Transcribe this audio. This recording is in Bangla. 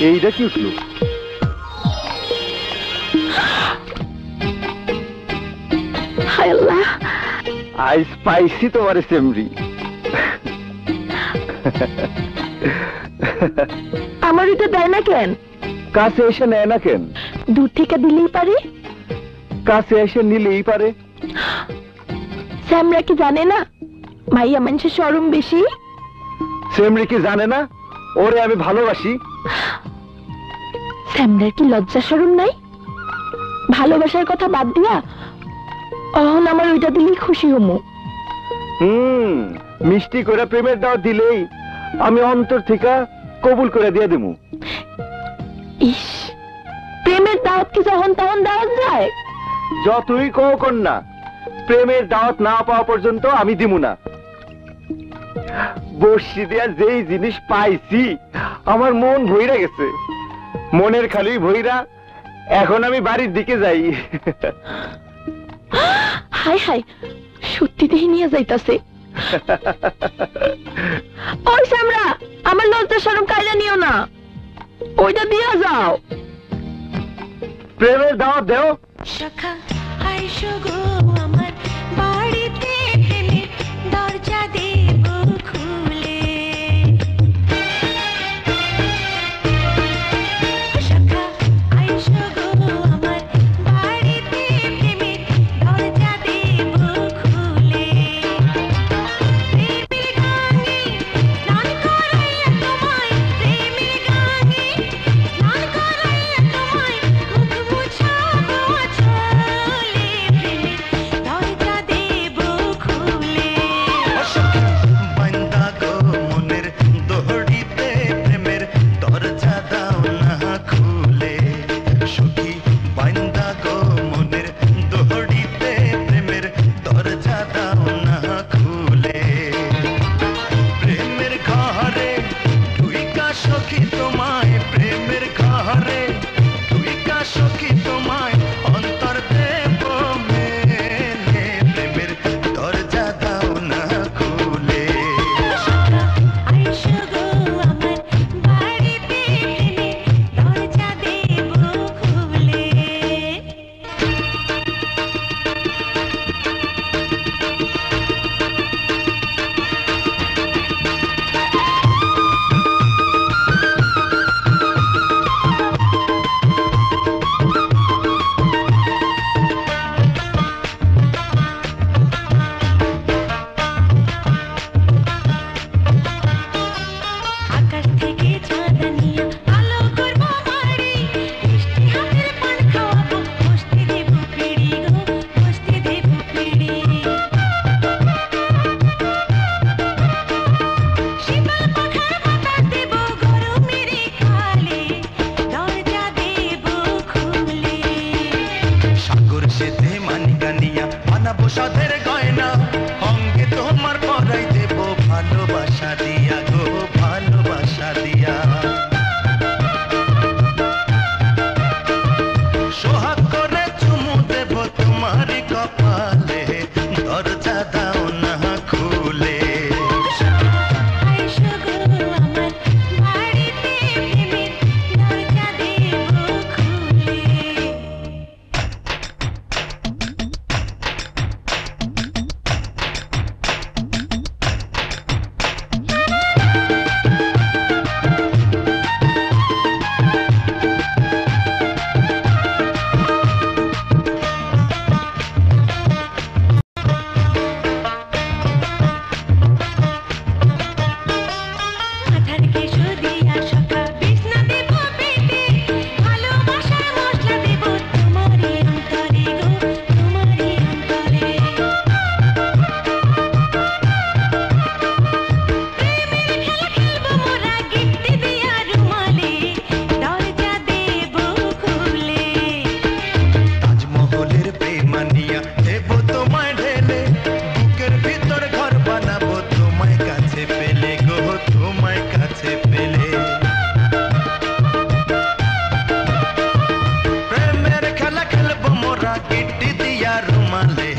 এইটা কি উঠলো? হায় আল্লাহ, আইস পাইছি তোমার সেমরি। আমার এটা দেয় না কেন? কাছে এসে নেয় না কেন? দূর থেকে দিলেই পারে। কাছে এসে নিলেই পারে। স্যামরা কি জানে না মাইয়া মানুষের শরম বেশি? সেমরি কি জানে না ওরে আমি ভালোবাসি? স্যামরার কি লজ্জা শরম নাই? ভালোবাসার কথা বাদ দিয়া অহন আমার ওইটা দিলেই খুশি হমু। মিষ্টি করে প্রেমের দাওয়াত দিলেই আমি অন্তর থেকে কবুল করে দিয়ে দেবো। ইস, প্রেমের দাওয়াত কি যখন তখন দেওয়া যায়? যতই কও কন্যা, প্রেমের দাওয়াত না পাওয়া পর্যন্ত আমি দিব না। বর্ষি দেয়া যেই জিনিস পাইছি আমার মন ভইরা গেছে, মনের খালি ভইরা। এখন আমি বাড়ির দিকে যাই। হাই হাই, সত্যি দেহি নিয়ে যাইতাছে। ওই স্যামরা, আমার লজ্জা শরম কাইলা নিও না, ওইটা দিয়া যাও। প্রেমের দাওয়াত দেও। সখা আইসো গো আমার বাড়িতে, প্রেমের দরজা দেব খুলে। সখা আইসো গো আমার বাড়িতে, প্রেমের দরজা দেব খুলে। প্রেমের গানে স্নান করাইয়া তোমায়, প্রেমের গানে স্নান করাইয়া তোমায়, মুখ মুছাবো চলে, প্রেমের দরজা দেব খুলে। বান্দা গো মনের দোহড়িতে, প্রেমের দরজা দাও না খুলে। সখী বান্দা গো মনের দোহড়িতে, প্রেমের দরজা দাও না খুলে। প্রেমের ঘরে তুই কা সখী তোমায়, প্রেমের ঘরে তুই কা সখী তোমায়, অন্তর দেব মেলে, প্রেমের দরজা দাও না খুলে। সখা আইসো গো আমার বাড়িতে, প্রেমের দরজা দেব খুলে। আকাশ থেকে চাঁদ নিয়ে আলো করব বাড়ি, মিষ্টি হাতের পান খাওয়াবো, বসতে দেব পিড়ি গো, বসতে দেব পিড়ি। শীতল পাখার বাতাস দেব গরমের কালে, দরজা দেব খুলে। সাগর সেতে মানিকা নিয়া বানাবো সাধের গয়না, অঙ্গে তোমার পরাই দেব ভালোবাসা দিয়া গো, ভালোবাসা দিয়া। সোহাগ করে চুমু দেব তোমার কপালে, দরজা দাও না খুলে। আইসো গো আমার বাড়িতে, প্রেমের দরজা দেব খুলে। মাথার কেশো দিয়া সখা বিছনা দেব পেটে, ভালোবাসার মশলা দেব তোমারই অন্তরে গো, তোমারই অন্তরে। প্রেমের খেলা খেলবো মোরা গিট্টি দিয়া রুমালে, দরজা দেব খুলে। তাজমহলের প্রেমানিয়া দেব তোমায় ঢেলে, বুকের ভিতর ঘর বানাবো তোমায় কাছে পেলে গো, তোমায় কাছে পেলে। প্রেমের খেলা খেলবো মোরা গিট্টি দিয়া রুমালে,